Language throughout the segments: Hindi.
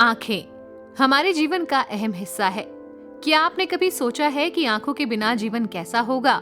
आंखें हमारे जीवन का अहम हिस्सा है। क्या आपने कभी सोचा है कि आंखों के बिना जीवन कैसा होगा?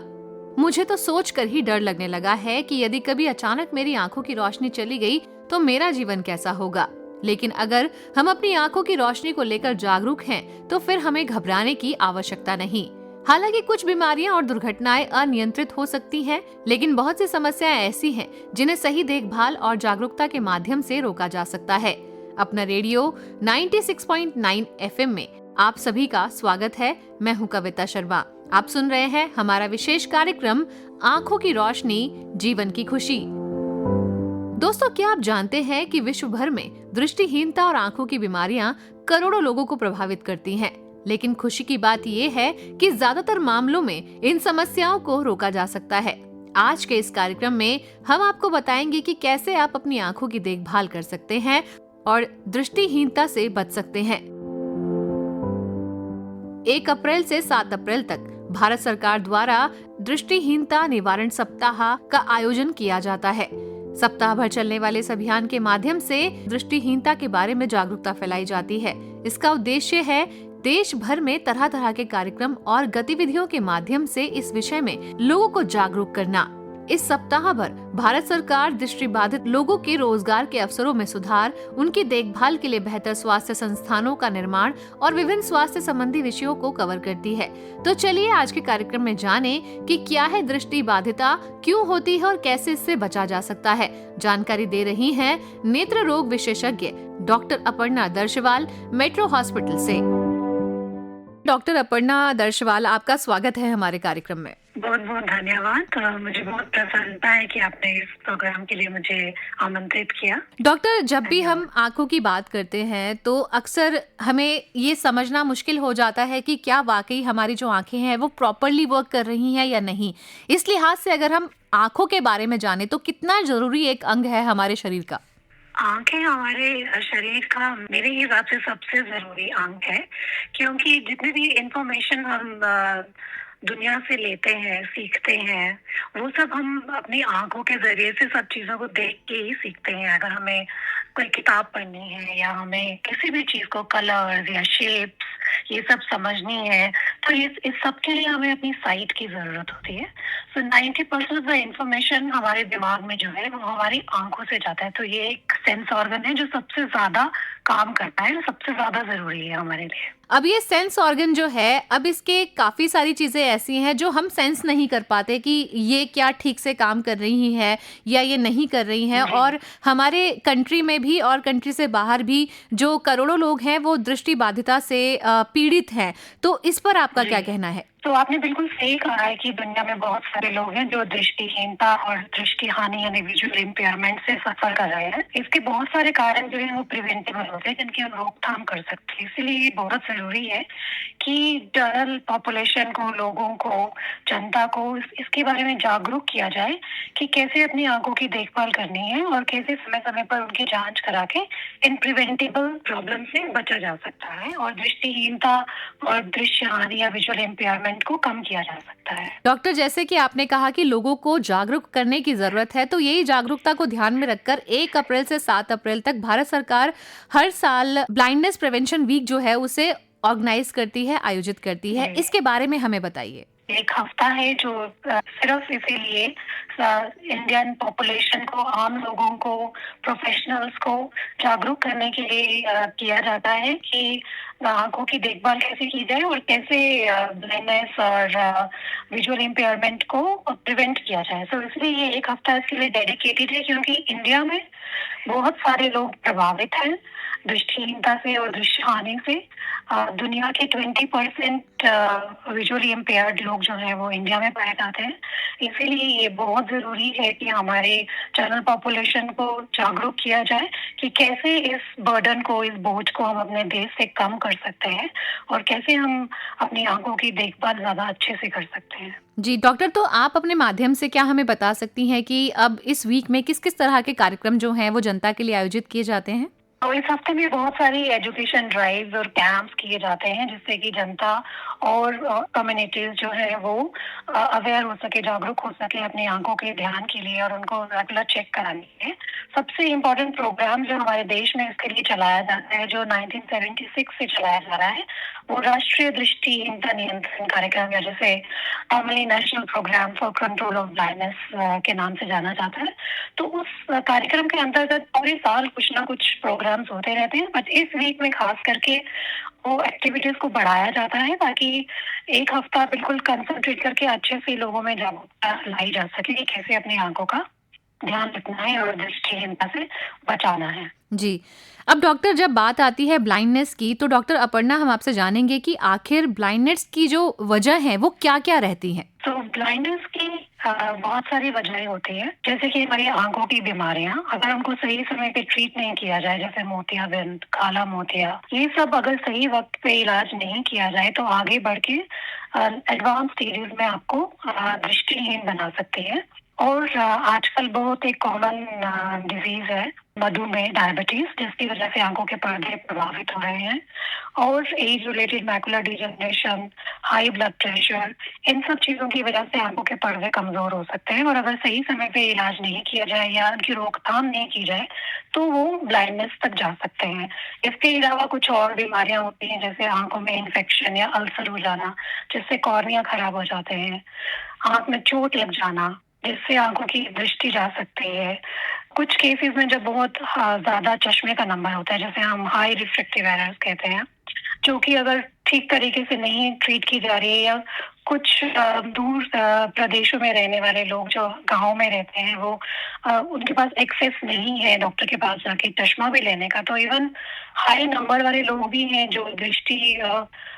मुझे तो सोचकर ही डर लगने लगा है कि यदि कभी अचानक मेरी आंखों की रोशनी चली गई तो मेरा जीवन कैसा होगा। लेकिन अगर हम अपनी आंखों की रोशनी को लेकर जागरूक हैं, तो फिर हमें घबराने की आवश्यकता नहीं। हालांकि कुछ बीमारियां और दुर्घटनाएं अनियंत्रित हो सकती हैं, लेकिन बहुत सी समस्याएं ऐसी हैं जिन्हें सही देखभाल और जागरूकता के माध्यम से रोका जा सकता है। अपना रेडियो 96.9 एफएम में आप सभी का स्वागत है। मैं हूं कविता शर्मा। आप सुन रहे हैं हमारा विशेष कार्यक्रम आंखों की रोशनी जीवन की खुशी। दोस्तों, क्या आप जानते हैं कि विश्व भर में दृष्टिहीनता और आंखों की बीमारियां करोड़ों लोगों को प्रभावित करती हैं। लेकिन खुशी की बात यह है कि ज्यादातर मामलों में इन समस्याओं को रोका जा सकता है। आज के इस कार्यक्रम में हम आपको बताएंगे कि कैसे आप अपनी आंखों की देखभाल कर सकते हैं और दृष्टिहीनता से बच सकते हैं। 1 अप्रैल से 7 अप्रैल तक भारत सरकार द्वारा दृष्टिहीनता निवारण सप्ताह का आयोजन किया जाता है। सप्ताह भर चलने वाले इस अभियान के माध्यम से दृष्टिहीनता के बारे में जागरूकता फैलाई जाती है। इसका उद्देश्य है देश भर में तरह तरह के कार्यक्रम और गतिविधियों के माध्यम से इस विषय में लोगों को जागरूक करना। इस सप्ताह भर भारत सरकार दृष्टिबाधित लोगों के रोजगार के अवसरों में सुधार, उनकी देखभाल के लिए बेहतर स्वास्थ्य संस्थानों का निर्माण और विभिन्न स्वास्थ्य संबंधी विषयों को कवर करती है। तो चलिए आज के कार्यक्रम में जाने कि क्या है दृष्टिबाधिता, क्यों होती है और कैसे इससे बचा जा सकता है। जानकारी दे रही हैं नेत्र रोग विशेषज्ञ डॉक्टर अपर्णा दर्शवाल, मेट्रो हॉस्पिटल से। डॉक्टर अपर्णा दर्शवाल, आपका स्वागत है हमारे कार्यक्रम में। बहुत बहुत धन्यवाद। मुझे बहुत प्रसन्नता है कि आपने इस प्रोग्राम के लिए मुझे आमंत्रित किया। डॉक्टर, जब भी हम आंखों की बात करते हैं तो अक्सर हमें ये समझना मुश्किल हो जाता है कि क्या वाकई हमारी जो आंखें हैं वो प्रॉपरली वर्क कर रही हैं या नहीं। इस लिहाज से अगर हम आंखों के बारे में जाने तो कितना जरूरी एक अंग है हमारे शरीर का? आंखें हमारे शरीर का मेरे हिसाब से सबसे जरूरी अंग है, क्योंकि जितनी भी इंफॉर्मेशन हम दुनिया से लेते हैं, सीखते हैं, वो सब हम अपनी आंखों के जरिए से सब चीजों को देख के ही सीखते हैं। अगर हमें कोई किताब पढ़नी है या हमें किसी भी चीज को कलर्स या शेप्स ये सब समझनी है, तो इस सब के लिए हमें अपनी साइट की जरूरत होती है। सो 90% ऑफ द इंफॉर्मेशन हमारे दिमाग में जो है वो हमारी आंखों से जाता है। तो ये एक सेंस ऑर्गन है जो सबसे ज्यादा काम करता है, सबसे ज्यादा जरूरी है हमारे लिए। अब ये सेंस ऑर्गन जो है, अब इसके काफी सारी चीजें ऐसी हैं जो हम सेंस नहीं कर पाते कि ये क्या ठीक से काम कर रही है या ये नहीं कर रही हैं। और हमारे कंट्री में भी और कंट्री से बाहर भी जो करोड़ों लोग हैं वो दृष्टिबाधिता से पीड़ित हैं। तो इस पर आपका क्या कहना है? तो आपने बिल्कुल सही कहा है कि दुनिया में बहुत सारे लोग हैं जो दृष्टिहीनता और दृष्टि हानि यानी विजुअल इम्पेयरमेंट से सफर कर रहे हैं। इसके बहुत सारे कारण जो है वो प्रिवेंटेबल होते हैं, जिनकी हम रोकथाम कर सकते हैं। इसीलिए ये बहुत जरूरी है कि जनरल पॉपुलेशन को, लोगों को, जनता को इसके बारे में जागरूक किया जाए कि कैसे अपनी आंखों की देखभाल करनी है और कैसे समय समय पर उनकी जांच करा के इन प्रिवेंटेबल प्रॉब्लम से बचा जा सकता है और दृष्टिहीनता और दृश्य हानि या विजुअल इम्पेयरमेंट को कम किया जा सकता है। डॉक्टर, जैसे कि आपने कहा कि लोगों को जागरूक करने की जरूरत है, तो यही जागरूकता को ध्यान में रखकर 1 अप्रैल से 7 अप्रैल तक भारत सरकार हर साल ब्लाइंडनेस प्रिवेंशन वीक जो है उसे ऑर्गेनाइज करती है, आयोजित करती है। इसके बारे में हमें बताइए। एक हफ्ता है जो सिर्फ इसीलिए इंडियन पॉपुलेशन को, आम लोगों को, प्रोफेशनल्स को जागरूक करने के लिए किया जाता है कि आंखों की देखभाल कैसे की जाए और कैसे ब्लाइंडनेस और विजुअल इम्पेयरमेंट को प्रिवेंट किया जाए। तो इसलिए ये एक हफ्ता इसके लिए डेडिकेटेड है, क्योंकि इंडिया में बहुत सारे लोग प्रभावित हैं दृष्टिहीनता से और दृश्य हानि से। दुनिया के 20% विजुअली इम्पेयर्ड लोग जो हैं वो इंडिया में पाए जाते हैं। इसीलिए ये बहुत जरूरी है कि हमारे जनरल पॉपुलेशन को जागरूक किया जाए कि कैसे इस बर्डन को, इस बोझ को हम अपने देश से कम कर सकते हैं और कैसे हम अपनी आंखों की देखभाल ज्यादा अच्छे से कर सकते हैं। जी डॉक्टर, तो आप अपने माध्यम से क्या हमें बता सकती हैं कि अब इस वीक में किस किस तरह के कार्यक्रम जो हैं वो जनता के लिए आयोजित किए जाते हैं? तो इस हफ्ते में बहुत सारी एजुकेशन ड्राइव्स और कैंप्स किए जाते हैं, जिससे कि जनता और कम्युनिटीज जो है वो अवेयर हो सके, जागरूक हो सके अपनी आंखों के ध्यान के लिए और उनको रेगुलर चेक कराने के लिए। सबसे इम्पोर्टेंट प्रोग्राम जो हमारे देश में इसके लिए चलाया जाता है, जो 1976 से चलाया जा रहा है, वो राष्ट्रीय दृष्टिहीनता नियंत्रण कार्यक्रम, या जिसे normally national program for control of blindness के नाम से जाना जाता है। तो उस कार्यक्रम के अंतर्गत पूरे साल कुछ ना कुछ प्रोग्राम्स होते रहते हैं, बट इस वीक में खास करके वो एक्टिविटीज को बढ़ाया जाता है, ताकि एक हफ्ता बिल्कुल कंसंट्रेट करके अच्छे से लोगों में जागरूकता लाई जा सके कि कैसे अपनी आंखों का ध्यान रखना है और दृष्टिहीनता से बचाना है। जी। अब डॉक्टर, जब बात आती है ब्लाइंडनेस की, तो डॉक्टर अपर्णा, हम आपसे जानेंगे कि आखिर ब्लाइंडनेस की जो वजह है वो क्या-क्या रहती हैं? तो ब्लाइंडनेस की बहुत सारी वजहें होती हैं, जैसे कि हमारी आंखों की बीमारियां, अगर उनको सही समय पे ट्रीट नहीं किया जाए, जैसे मोतियाबिंद, काला मोतिया, ये सब अगर सही वक्त पे इलाज नहीं किया जाए तो आगे बढ़ के एडवांस स्टेजेस में आपको दृष्टिहीन बना सकती है। और आजकल बहुत एक कॉमन डिजीज है मधुमेह, डायबिटीज, जिसकी वजह से आंखों के पर्दे प्रभावित हो रहे हैं। और age related macular degeneration, high blood pressure, इन सब चीजों की वजह से आंखों के पर्दे कमजोर हो सकते हैं, और अगर सही समय पे इलाज नहीं किया जाए या उनकी रोकथाम नहीं की जाए तो वो ब्लाइंडनेस तक जा सकते हैं। इसके अलावा कुछ और बीमारियां होती हैं, जैसे आंखों में इन्फेक्शन या अल्सर हो जाना, जिससे कॉर्निया खराब हो जाते हैं, आंख में चोट लग जाना, जिससे आंखों की दृष्टि जा सकती है। कुछ केसेस में जब बहुत ज्यादा चश्मे का नंबर होता है, जैसे हम हाई रिफ्रैक्टिव एरर्स कहते हैं, जो कि अगर ठीक तरीके से नहीं ट्रीट की जा रही है, या कुछ दूर प्रदेशों में रहने वाले लोग जो गांव में रहते हैं, वो उनके पास एक्सेस नहीं है डॉक्टर के पास जाके चश्मा भी लेने का, तो इवन हाई नंबर वाले लोग भी हैं जो दृष्टि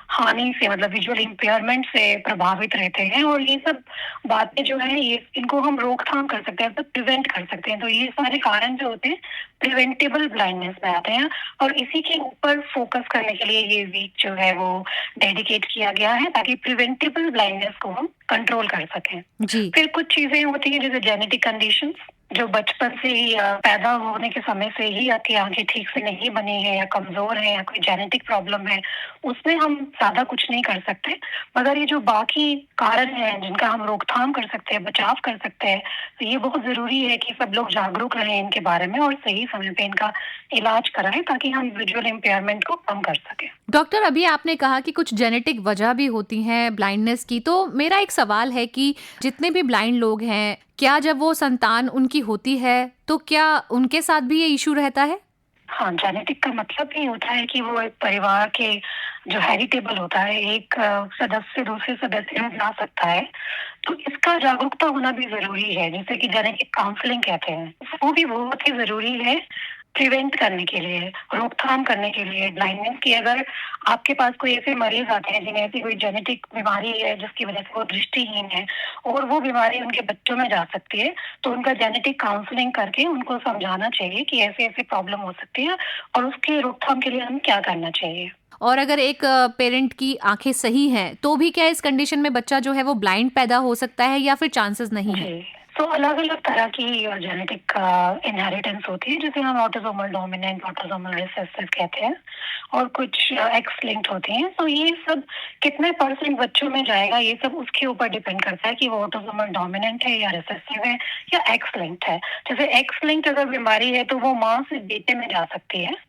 हानि से, मतलब विजुअल इम्पेयरमेंट से प्रभावित रहते हैं। और ये सब बातें जो है, ये इनको हम रोकथाम कर सकते हैं, मतलब प्रिवेंट कर सकते हैं। तो ये सारे कारण जो होते हैं प्रिवेंटेबल ब्लाइंडनेस में आते हैं, और इसी के ऊपर फोकस करने के लिए ये वीक जो है वो डेडिकेट किया गया है, ताकि प्रिवेंटेबल ब्लाइंडनेस को हम कंट्रोल कर सकें। जी। फिर कुछ चीजें होती हैं, जैसे जेनेटिक कंडीशंस, जो बचपन से ही पैदा होने के समय से ही आपकी आंखें ठीक से नहीं बनी है, या कमजोर है, या कोई जेनेटिक प्रॉब्लम है, उसमें हम ज्यादा कुछ नहीं कर सकते। मगर ये जो बाकी कारण हैं जिनका हम रोकथाम कर सकते हैं, बचाव कर सकते हैं, तो ये बहुत जरूरी है कि सब लोग जागरूक रहें इनके बारे में और सही समय पे इनका इलाज कराएं, ताकि हम विजुअल इम्पेयरमेंट को कम कर सकें। डॉक्टर, अभी आपने कहा कि कुछ जेनेटिक वजह भी होती हैं ब्लाइंडनेस की, तो मेरा एक सवाल है कि जितने भी ब्लाइंड लोग हैं, क्या जब वो संतान उनकी होती है तो क्या उनके साथ भी ये इशू रहता है? हाँ, जेनेटिक का मतलब ये होता है कि वो एक परिवार के जो हेरिटेबल होता है, एक सदस्य दूसरे सदस्य में जा सकता है। तो इसका जागरूकता होना भी जरूरी है, जिसे कि जेनेटिक काउंसलिंग कहते हैं। वो भी बहुत ही जरूरी है प्रिवेंट करने के लिए, रोकथाम करने के लिए ब्लाइंडनेस की। अगर आपके पास कोई ऐसे मरीज आते हैं जिन्हें ऐसी कोई जेनेटिक बीमारी है जिसकी वजह से वो दृष्टिहीन है, और वो बीमारी उनके बच्चों में जा सकती है, तो उनका जेनेटिक काउंसलिंग करके उनको समझाना चाहिए कि ऐसे ऐसे प्रॉब्लम हो सकती है, और उसके रोकथाम के लिए हमें क्या करना चाहिए। और अगर एक पेरेंट की आंखें सही हैं, तो भी क्या इस कंडीशन में बच्चा जो है वो ब्लाइंड पैदा हो सकता है, या फिर चांसेस नहीं है? जी, तो अलग-अलग तरह की जेनेटिक इनहेरिटेंस होती है, जिसे हम ऑटोसोमल डोमिनेंट, ऑटोसोमल रिसेसिव कहते हैं, और कुछ एक्स लिंक्ड होती हैं। तो ये सब कितने परसेंट बच्चों में जाएगा, ये सब उसके ऊपर डिपेंड करता है कि वो ऑटोसोमल डोमिनेंट है या रिसेसिव है या एक्स लिंक्ड है। जैसे एक्स लिंक्ड अगर बीमारी है तो वो माँ से बेटे में जा सकती है।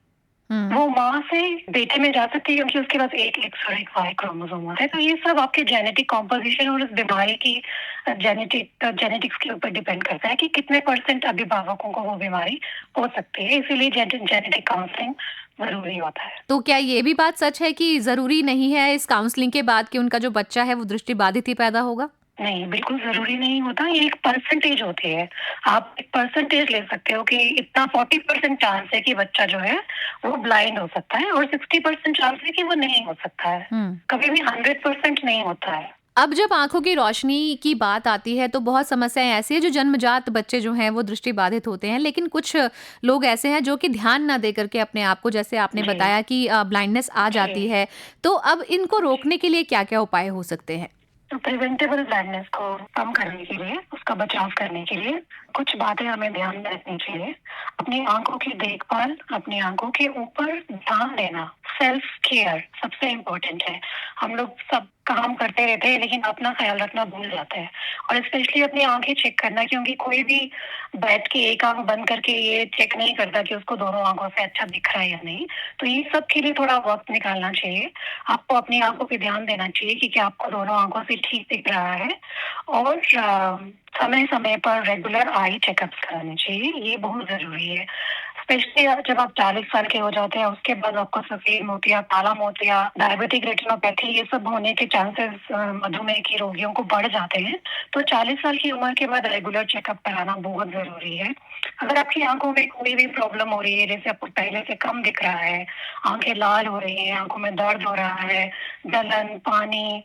वो माँ से बेटे में जा सकती है, क्योंकि उसके पास एक एक्स और एक वाई क्रोमोसोम होता है। तो ये सब आपके जेनेटिक कॉम्पोजिशन और इस बीमारी की जेनेटिक्स के ऊपर डिपेंड करता है कि कितने परसेंट अभिभावकों को वो बीमारी हो सकती है। इसीलिए जेनेटिक काउंसलिंग जरूरी होता है। तो क्या ये भी बात सच है कि जरूरी नहीं है इस काउंसलिंग के बाद कि उनका जो बच्चा है वो दृष्टि बाधित ही पैदा होगा? नहीं, बिल्कुल ज़रूरी नहीं होता। ये एक परसेंटेज होती है। आप एक परसेंटेज ले सकते हो कि इतना 40% चांस है कि बच्चा जो है वो ब्लाइंड हो सकता है, और 60% चांस है कि वो नहीं हो सकता है। कभी भी 100% नहीं होता है। अब जब आंखों की रोशनी की बात आती है तो बहुत समस्याएं ऐसी है, जो जन्मजात बच्चे जो हैं वो दृष्टि बाधित होते हैं, लेकिन कुछ लोग ऐसे हैं जो कि ध्यान ना दे करके अपने आप को, जैसे आपने जी, बताया कि ब्लाइंडनेस आ जाती जी। है, तो अब इनको रोकने के लिए क्या-क्या उपाय हो सकते हैं? तो प्रिवेंटेबल ब्लाइंडनेस को कम करने के लिए, उसका बचाव करने के लिए कुछ बातें हमें ध्यान में रखनी चाहिए। अपनी आंखों की देखभाल, अपनी आंखों के ऊपर ध्यान देना, सेल्फ केयर सबसे इम्पोर्टेंट है। हम लोग सब काम करते रहते हैं लेकिन अपना ख्याल रखना भूल जाते हैं, और स्पेशली अपनी आंखें चेक करना, क्योंकि कोई भी बैठ के एक आंख बंद करके ये चेक नहीं करता कि उसको दोनों आंखों से अच्छा दिख रहा है या नहीं। तो ये सब के लिए थोड़ा वक्त निकालना चाहिए। आपको अपनी आंखों पे ध्यान देना चाहिए कि क्या आपको दोनों आंखों से ठीक दिख रहा है, और समय समय पर रेगुलर आई चेकअप्स कराने चाहिए। ये बहुत जरूरी है, स्पेशली जब आप 40 साल के हो जाते हैं, उसके बाद आपको सफेद मोतिया, काला मोतिया, डायबिटिक रेटिनोपैथी, ये सब होने के चांसेस मधुमेह के रोगियों को बढ़ जाते हैं। तो 40 साल की उम्र के बाद रेगुलर चेकअप कराना बहुत जरूरी है। अगर आपकी आंखों में कोई भी प्रॉब्लम हो रही है, जैसे आपको पहले से कम दिख रहा है, आंखें लाल हो रही हैं, आंखों में दर्द हो रहा है, जलन, पानी,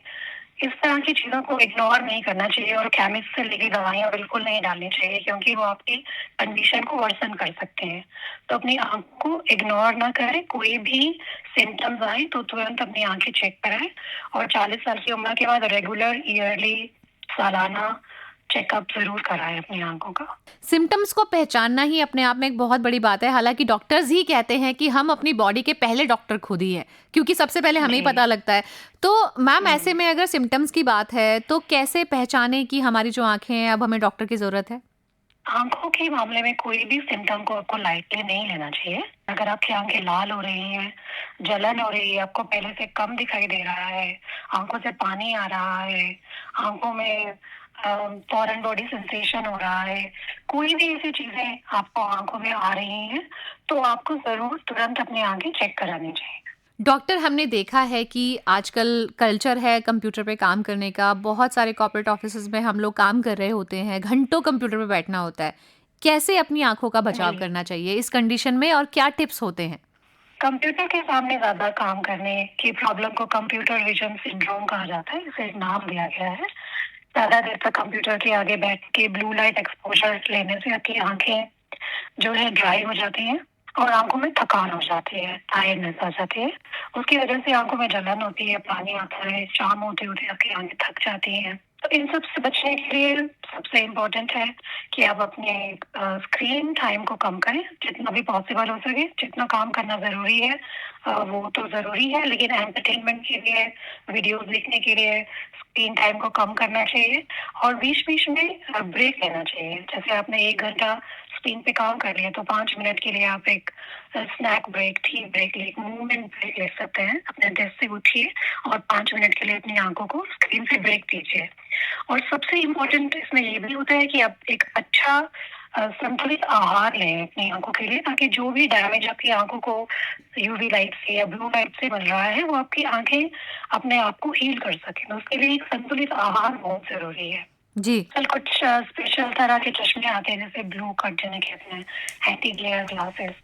इस तरह की चीज़ों को इग्नोर नहीं करना चाहिए, और केमिस्ट से लिखी दवाइयाँ बिल्कुल नहीं डालनी चाहिए, क्योंकि वो आपकी कंडीशन को वर्सन कर सकते हैं। तो अपनी आँख को इग्नोर ना करें, कोई भी सिम्पटम्स आए तो तुरंत अपनी आँखें चेक कराएँ, और 40 साल की उम्र के बाद रेगुलर ईयरली सालाना चेकअप ज़रूर कराएँ अपनी आँखों का। सिम्टम्स को पहचानना ही अपने आप में एक बहुत बड़ी बात है। हालाँकि डॉक्टर्स ही कहते हैं कि हम अपनी बॉडी के पहले डॉक्टर खुद ही हैं, क्योंकि सबसे पहले हमें ही जी। पता लगता है। तो मैम, ऐसे हुँ। में अगर सिम्टम्स की बात है, तो कैसे पहचानें कि हमारी जो आँखें हैं, अब हमें डॉक्टर की ज़रूरत है? आँखों के मामले में कोई भी सिम्पटम को आपको लाइटली नहीं लेना चाहिए। अगर आपकी आँखें लाल हो रही हैं, जलन हो रही है, आपको पहले से कम दिखाई दे रहा है, आँखों से पानी आ रहा है, आँखों में फॉरेन बॉडी सेंसेशन हो रहा है, कोई भी ऐसी चीज़ें आपको आँखों में आ रही हैं, तो आपको ज़रूर तुरंत अपनी आँखें चेक करानी चाहिए। डॉक्टर, हमने देखा है कि आजकल कल्चर है कंप्यूटर पे काम करने का। बहुत सारे कॉर्पोरेट ऑफिसेज़ में हम लोग काम कर रहे होते हैं, घंटों कंप्यूटर पे बैठना होता है। कैसे अपनी आँखों का बचाव जी। करना चाहिए इस कंडीशन में, और क्या टिप्स होते हैं? कंप्यूटर के सामने ज़्यादा काम करने की प्रॉब्लम को कंप्यूटर विज़न सिंड्रोम कहा जाता है, इसे एक नाम दिया गया है। ज़्यादा देर तक कंप्यूटर के आगे बैठ के ब्लू लाइट एक्सपोज़र लेने से आपकी आँखें जो है ड्राई हो जाती हैं, और आँखों में थकान हो जाती है, टायर्डनेस आ जाती है। उसकी वजह से आँखों में जलन होती है, पानी आता है, शाम होते-होते आपकी आँखें थक जाती हैं। तो इन सब से बचने के लिए सबसे इम्पोर्टेंट है कि आप अपने स्क्रीन टाइम को कम करें, जितना भी पॉसिबल हो सके। जितना काम करना ज़रूरी है वो तो ज़रूरी है, लेकिन एंटरटेनमेंट के लिए, वीडियोज़ देखने के लिए स्क्रीन टाइम को कम करना चाहिए, और बीच-बीच में ब्रेक लेना चाहिए। जैसे आपने 1 घंटा स्क्रीन पे काम कर लिया, तो 5 मिनट के लिए आप एक स्नैक ब्रेक, टी ब्रेक, एक मूवमेंट ब्रेक ले सकते हैं। अपने डेस्क से उठिए और 5 मिनट के लिए अपनी आँखों को स्क्रीन से ब्रेक दीजिए। और सबसे इम्पोर्टेंट इसमें ये भी होता है कि आप एक अच्छा संतुलित आहार लें अपनी आँखों के लिए, ताकि जो भी डैमेज आपकी आँखों को यूवी लाइट से या ब्लू लाइट से मिल रहा है, वो आपकी आँखें अपने आप को हील कर सकें। तो उसके लिए एक संतुलित आहार बहुत ज़रूरी है। जी। आजकल कुछ स्पेशल तरह के चश्मे आते हैं, जैसे ब्लू कट जिन्हें कहते हैं, एंटी ग्लेयर ग्लासेस,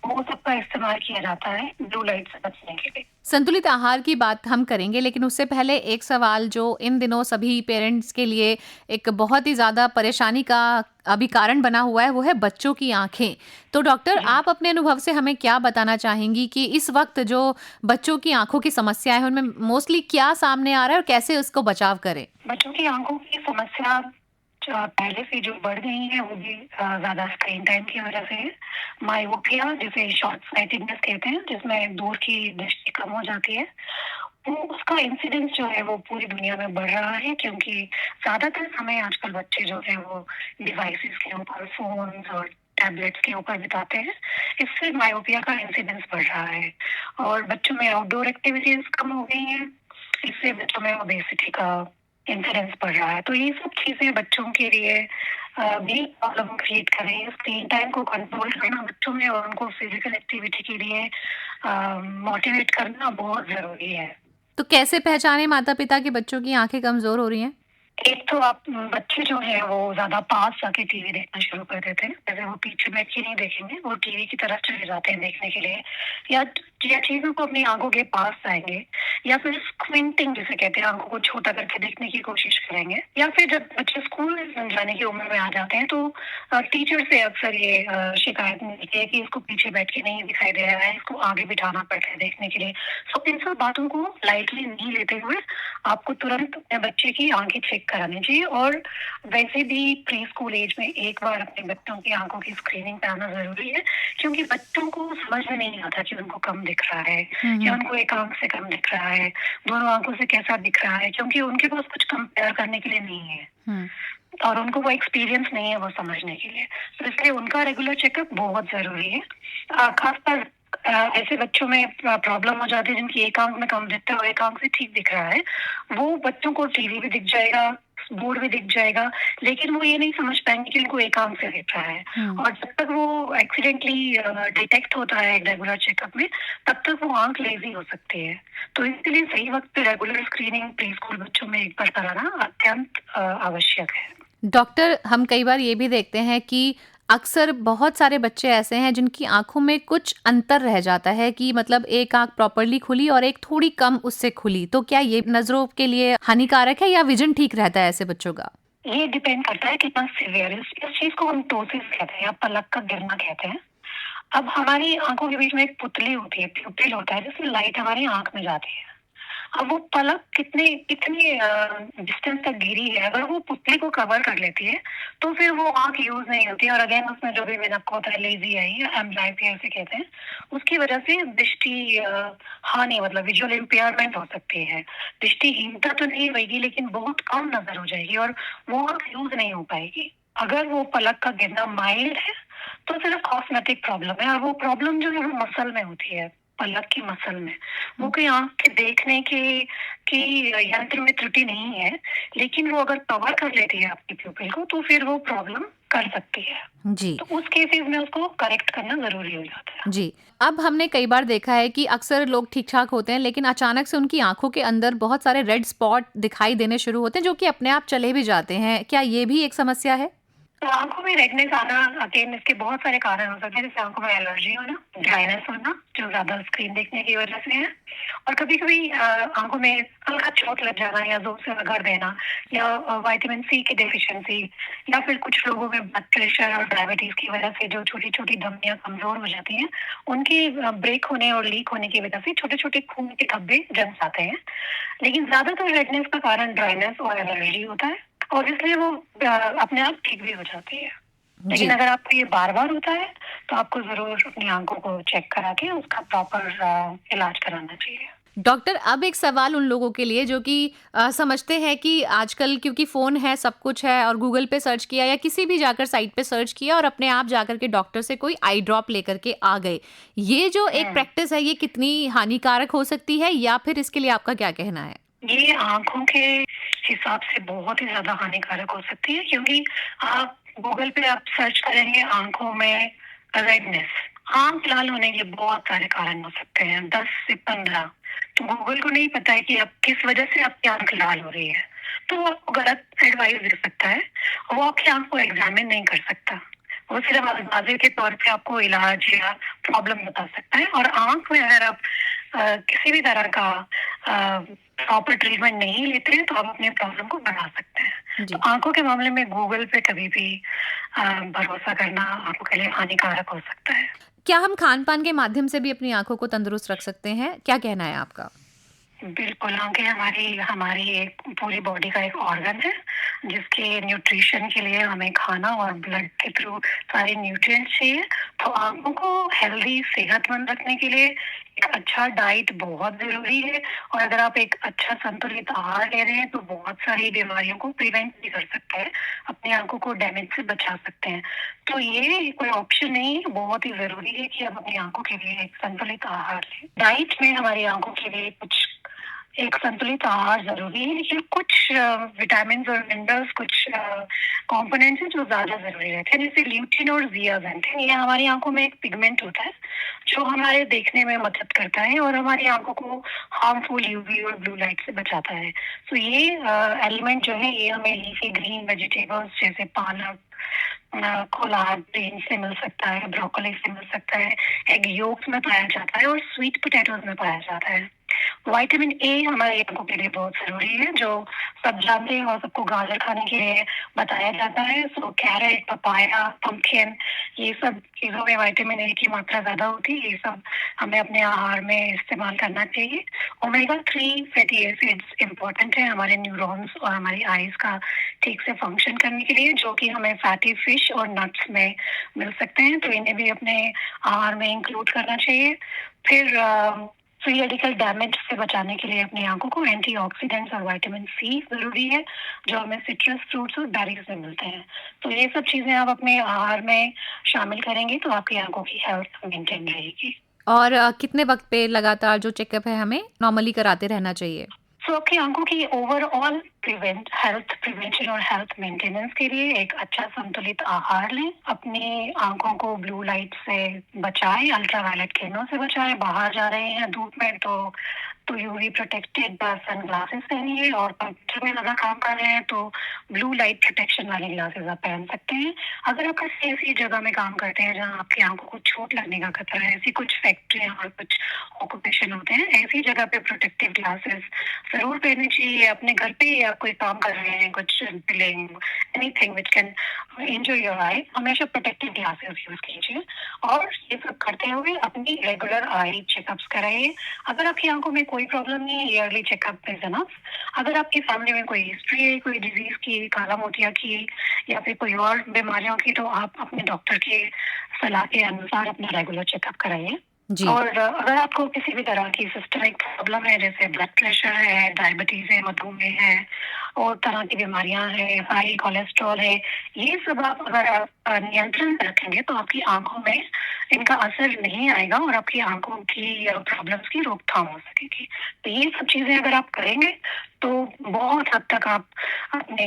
वो सबका इस्तेमाल किया जाता है ब्लू लाइट से बचने के लिए। संतुलित आहार की बात हम करेंगे, लेकिन उससे पहले एक सवाल जो इन दिनों सभी पेरेंट्स के लिए एक बहुत ही ज़्यादा परेशानी का अभी कारण बना हुआ है, वो है बच्चों की आँखें। तो डॉक्टर, जी। आप अपने अनुभव से हमें क्या बताना चाहेंगी कि इस वक़्त जो बच्चों की आँखों की समस्या है, उनमें मोस्टली क्या सामने आ रहा है और कैसे उसको बचाव करें? बच्चों की आँखों की समस्या पहले से जो बढ़ गई है, वो भी ज़्यादा स्क्रीन टाइम की वजह से है। मायोपिया, जिसे शॉर्ट साइटेडनेस कहते हैं, जिसमें दूर की दृष्टि कम हो जाती है, वो उसका इंसिडेंस जो है वो पूरी दुनिया में बढ़ रहा है, क्योंकि ज़्यादातर समय आजकल बच्चे जो हैं वो डिवाइसेस के ऊपर, फ़ोन्स और टैबलेट्स के ऊपर बिताते हैं। इससे मायोपिया का इंसिडेंस बढ़ रहा है, और बच्चों में आउटडोर एक्टिविटीज़ कम हो गई हैं। इससे बच्चों में ओबेसिटी का इंसिडेंस बढ़ रहा है। तो ये सब चीज़ें बच्चों के लिए भी प्रॉब्लम क्रिएट कर रही है। स्क्रीन टाइम को कंट्रोल करना बच्चों में, और उनको फिजिकल एक्टिविटी के लिए मोटिवेट करना बहुत ज़रूरी है। तो कैसे पहचानें माता-पिता कि बच्चों की आँखें कमज़ोर हो रही हैं? एक तो आप बच्चे जो हैं वो ज़्यादा पास जाके टीवी देखना शुरू कर देते हैं। जैसे वो पीछे बैठ के नहीं देखेंगे, वो टीवी की तरफ चले जाते हैं देखने के लिए, या चीज़ों को अपनी आँखों के पास लाएँगे, या फिर स्क्विंटिंग जिसे कहते हैं, आँखों को छोटा करके देखने की कोशिश करेंगे। या फिर जब बच्चे स्कूल जाने की उम्र में आ जाते हैं, तो टीचर से अक्सर ये शिकायत मिलती है कि इसको पीछे बैठ के नहीं दिखाई दे रहा है, इसको आगे बिठाना पड़ता है देखने के लिए। सो इन सब बातों को लाइटली नहीं लेते हुए आपको तुरंत अपने बच्चे की आँखें चेक करानी चाहिए। और वैसे भी प्री स्कूल एज में एक बार अपने बच्चों की आंखों की स्क्रीनिंग कराना ज़रूरी है, क्योंकि बच्चों को समझ में नहीं आता कि उनको कम दिख रहा है या हम्म। उनको एक आँख से कम दिख रहा है, दोनों आँखों से कैसा दिख रहा है, क्योंकि उनके पास कुछ कंपेयर करने के लिए नहीं है हम्म। और उनको वो एक्सपीरियंस नहीं है वो समझने के लिए। तो इसलिए उनका रेगुलर चेकअप बहुत ज़रूरी है। खासकर ऐसे बच्चों में प्रॉब्लम हो जाती है जिनकी एक आँख में कम दिखता है और एक आँख से ठीक दिख रहा है। वो बच्चों को टीवी भी दिख जाएगा, बोर्ड भी दिख जाएगा, लेकिन वो ये नहीं समझ पाएँगे कि उनको एक आँख से दिख रहा है। हम्म। और जब तक वो एक्सीडेंटली डिटेक्ट होता है रेगुलर चेकअप में, तब तक वो आँख लेज़ी हो सकती है। तो इसलिए सही वक़्त पे रेगुलर स्क्रीनिंग प्री स्कूल बच्चों में एक बार कराना अत्यंत आवश्यक है। डॉक्टर, हम कई बार ये भी देखते हैं कि अक्सर बहुत सारे बच्चे ऐसे हैं जिनकी आंखों में कुछ अंतर रह जाता है कि मतलब एक आंख प्रॉपर्ली खुली और एक थोड़ी कम उससे खुली, तो क्या ये नजरों के लिए हानिकारक है या विजन ठीक रहता है ऐसे बच्चों का? ये डिपेंड करता है कितना सीवियर है। इस चीज़ को हम टोसिस कहते हैं या पलक का गिरना कहते हैं। अब हमारी आँखों के बीच में एक पुतली होती है, प्यूपिल होता है, जिससे लाइट हमारी आँख में जाती है। अब वो पलक कितनी डिस्टेंस तक गिरी है, अगर वो पुतली को कवर कर लेती है, तो फिर वो आँख यूज़ नहीं होती है और अगेन उसमें जो भी मिनक होता है, लेज़ी आई या एम्ब्लायपिया ऐसे कहते हैं, उसकी वजह से दृष्टि हानि मतलब विजुअल इम्पेयरमेंट हो सकती है। दृष्टिहीनता तो नहीं होएगी, लेकिन बहुत कम नज़र हो जाएगी और वो आँख यूज़ नहीं हो पाएगी। अगर वो पलक का गिरना माइल्ड है, तो सिर्फ़ कॉस्मेटिक प्रॉब्लम है और वो प्रॉब्लम जो है वो मसल में होती है, पलक की मसल में। वो कोई आँख के देखने की यंत्र में त्रुटि नहीं है, लेकिन वो अगर कवर कर लेती है आपकी प्यूपिल को, तो फिर वो प्रॉब्लम कर सकती है। जी। तो उस केसेज़ में उसको करेक्ट करना ज़रूरी हो जाता है। जी। अब हमने कई बार देखा है कि अक्सर लोग ठीक-ठाक होते हैं, लेकिन अचानक से उनकी आँखों के अंदर बहुत सारे रेड स्पॉट दिखाई देने शुरू होते हैं, जो कि अपने आप चले भी जाते हैं। क्या ये भी एक समस्या है? तो आँखों में रेडनेस आना अगेन इसके बहुत सारे कारण हो सकते हैं, जैसे आँखों में एलर्जी होना, ड्राइनेस होना, जो ज़्यादा स्क्रीन देखने की वजह से है, और कभी-कभी आँखों में हल्का चोट लग जाना या ज़ोर से रगड़ देना या विटामिन सी की डेफिशिएंसी या फिर कुछ लोगों में ब्लड प्रेशर और डायबिटीज़ की वजह से जो छोटी-छोटी धमनियाँ कमज़ोर हो जाती हैं, उनके ब्रेक होने और लीक होने की वजह से छोटे-छोटे खून के धब्बे जम जाते हैं। लेकिन ज़्यादातर रेडनेस का कारण ड्राइनेस और एलर्जी होता है और इसलिए वो अपने आप ठीक भी हो जाती है। लेकिन जी। अगर आपको ये बार-बार होता है, तो आपको ज़रूर अपनी आँखों को चेक करा के उसका प्रॉपर इलाज कराना चाहिए। डॉक्टर, अब एक सवाल उन लोगों के लिए जो कि समझते हैं कि आजकल क्योंकि फ़ोन है, सब कुछ है और गूगल पे सर्च किया या किसी भी जाकर साइट पे सर्च किया और अपने आप जाकर के डॉक्टर से कोई आई ड्रॉप लेकर के आ गए। ये जो एक हुँ। प्रैक्टिस है, ये कितनी हानिकारक हो सकती है या फिर इसके लिए आपका क्या कहना है? ये आँखों के हिसाब से बहुत ही ज़्यादा हानिकारक हो सकती है, क्योंकि आप गूगल पे आप सर्च करेंगे आँखों में रेडनेस, आँख लाल होने के बहुत सारे कारण हो सकते हैं, 10 से 15। तो गूगल को नहीं पता है कि अब किस वजह से आपकी आँख लाल हो रही है, तो वो आपको गलत एडवाइस दे सकता है। वो आपकी आँख को एग्ज़ामिन नहीं कर सकता। वो सिर्फ़ अंदाज़े के तौर पे आपको इलाज या प्रॉब्लम बता सकता है, और आँख में अगर आप किसी भी तरह का प्रॉपर ट्रीटमेंट नहीं लेते हैं, तो आप अपने प्रॉब्लम को बढ़ा सकते हैं। तो जी। आँखों के मामले में गूगल पे कभी भी भरोसा करना आँखों के लिए हानिकारक हो सकता है। क्या हम खान-पान के माध्यम से भी अपनी आँखों को तंदुरुस्त रख सकते हैं? क्या कहना है आपका? बिल्कुल, आँखें हमारी हमारी एक पूरी बॉडी का एक ऑर्गन है, जिसके न्यूट्रिशन के लिए हमें खाना और ब्लड के थ्रू सारे न्यूट्रिएंट्स चाहिए। तो आँखों को हेल्दी, सेहतमंद रखने के लिए एक अच्छा डाइट बहुत ज़रूरी है, और अगर आप एक अच्छा संतुलित आहार ले रहे हैं, तो बहुत सारी बीमारियों को प्रिवेंट भी कर सकता है, अपनी आँखों को डैमेज से बचा सकते हैं। तो ये कोई ऑप्शन नहीं है, बहुत ही ज़रूरी है कि आप अपनी आँखों के लिए एक संतुलित आहार लें। डाइट में हमारी आँखों के लिए कुछ एक संतुलित आहार ज़रूरी है, लेकिन कुछ विटामिन्स और मिनरल्स, कुछ कंपोनेंट्स हैं जो ज़्यादा ज़रूरी रहते हैं, जैसे ल्यूटिन और ज़ियाज़ैंथिन। ये हमारी आँखों में एक पिगमेंट होता है, जो हमारे देखने में मदद करता है और हमारी आँखों को हार्मफुल यूवी और ब्लू लाइट से बचाता है। तो ये एलिमेंट जो है, ये हमें लीफी ग्रीन वेजिटेबल्स जैसे पालक, कोलाज ग्रीन से मिल सकता है, ब्रोकोली से मिल सकता है, एग योक्स में पाया जाता है और स्वीट पोटैटोज़ में पाया जाता है। विटामिन ए हमारी आँखों के लिए बहुत ज़रूरी है, जो सब जानते हैं और सबको गाजर खाने के लिए बताया जाता है। सो कैरेट, पपाया, पम्पकिन, ये सब चीज़ों में विटामिन ए की मात्रा ज़्यादा होती है, ये सब हमें अपने आहार में इस्तेमाल करना चाहिए। ओमेगा 3 फैटी एसिड्स इम्पोर्टेंट है हमारे न्यूरॉन्स और हमारी आइज़ का ठीक से फंक्शन करने के लिए, जो कि हमें फैटी फिश और नट्स में मिल सकते हैं, तो इन्हें भी अपने आहार में इंक्लूड करना चाहिए। फिर फ्री रेडिकल डैमेज से बचाने के लिए अपनी आँखों को एंटीऑक्सीडेंट्स और विटामिन सी ज़रूरी है, जो हमें सिट्रस फ्रूट्स और बेरीज़ में मिलते हैं। तो ये सब चीज़ें आप अपने आहार में शामिल करेंगी तो आपकी आँखों की हेल्थ मेंटेन रहेगी। और कितने वक्त पे लगातार जो चेकअप है हमें नॉर्मली कराते रहना चाहिए? सो आपकी आँखों की ओवरऑल हेल्थ प्रिवेंशन और हेल्थ मेंटेनेंस के लिए एक अच्छा संतुलित आहार लें। अपनी आँखों को ब्लू लाइट से बचाएँ, अल्ट्रावायलेट किरणों से बचाएँ। बाहर जा रहे हैं धूप में तो यूवी प्रोटेक्टेड सनग्लासेस पहनिए, और कंप्यूटर में ज़्यादा काम कर रहे हैं तो ब्लू लाइट प्रोटेक्शन वाले ग्लासेस आप पहन सकते हैं। अगर आप किसी ऐसी जगह में काम करते हैं जहाँ आपकी आँखों को चोट लगने का खतरा है, ऐसी कुछ फैक्ट्रियाँ और कुछ ऑक्यूपेशन होते हैं, ऐसी जगह पे प्रोटेक्टिव ग्लासेस ज़रूर पहनने चाहिए। अपने घर पे ही आप कोई काम कर रहे हैं, कुछ बिलिंग, anything which can injure your eye, हमेशा प्रोटेक्टिव ग्लासेस यूज़ कीजिए। और ये सब करते हुए अपनी रेगुलर आई चेकअप्स कराइए। अगर आपकी आँखों में कोई प्रॉब्लम नहीं है, ईयरली चेकअप इज़ इनफ। अगर आपकी फैमिली में कोई हिस्ट्री है, कोई डिज़ीज़ की, काला मोतिया की या फिर कोई और बीमारियों की, तो आप अपने डॉक्टर की सलाह के अनुसार अपना रेगुलर चेकअप कराइए। जी। और अगर आपको किसी भी तरह की सिस्टमिक प्रॉब्लम है, जैसे ब्लड प्रेशर है, डायबिटीज़ है, मधुमेह है और तरह की बीमारियां हैं, हाई कोलेस्ट्रॉल है, ये सब आप अगर नियंत्रण में रखेंगे तो आपकी आंखों में इनका असर नहीं आएगा और आपकी आंखों की प्रॉब्लम्स की रोकथाम हो सकेगी। तो ये सब चीज़ें अगर आप करेंगे तो बहुत हद तक आप अपने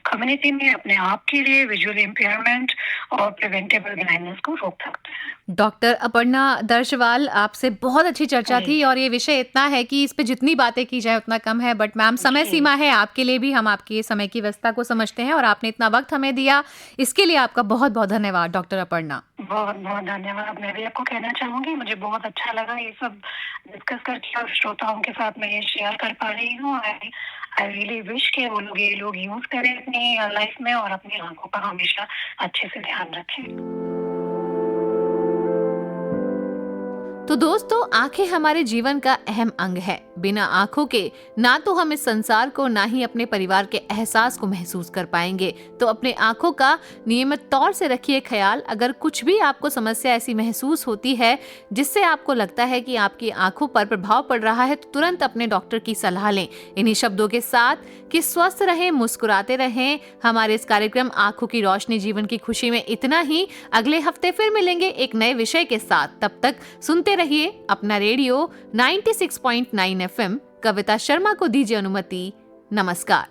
कम्युनिटी में अपने आप के लिए विजुअल इम्पेयरमेंट और प्रिवेंटेबल ब्लाइंडनेस को रोक सकते हैं। डॉक्टर अपर्णा दर्शवाल, आपसे बहुत अच्छी चर्चा थी और ये विषय इतना है कि इस पे जितनी बातें की जाए उतना कम है, बट मैम समय सीमा है आपके लिए भी, हम आपकी समय की व्यस्तता को समझते हैं और आपने इतना वक्त हमें दिया, इसके लिए आपका बहुत बहुत धन्यवाद डॉक्टर अपर्णा। बहुत बहुत धन्यवाद। मैं भी आपको कहना चाहूंगी, मुझे बहुत अच्छा लगा ये सब डिस्कस करके और श्रोताओं के साथ मैं ये शेयर कर पा रही हूँ। आई रियली विश के वो लोग ये लोग यूज करें अपनी लाइफ में और अपनी आंखों का हमेशा अच्छे से ध्यान रखें। तो दोस्तों, आंखें हमारे जीवन का अहम अंग है। बिना आंखों के ना तो हम इस संसार को, ना ही अपने परिवार के एहसास को महसूस कर पाएंगे। तो अपने आंखों का नियमित तौर से रखिए ख्याल। अगर कुछ भी आपको समस्या ऐसी महसूस होती है जिससे आपको लगता है कि आपकी आंखों पर प्रभाव पड़ रहा है, तो तुरंत अपने डॉक्टर की सलाह लें। इन्हीं शब्दों के साथ कि स्वस्थ रहें, मुस्कुराते रहें। हमारे इस कार्यक्रम आंखों की रोशनी जीवन की खुशी में इतना ही। अगले हफ्ते फिर मिलेंगे एक नए विषय के साथ। तब तक सुनते रहिए अपना रेडियो 96.9 FM। कविता शर्मा को दीजिए अनुमति। नमस्कार।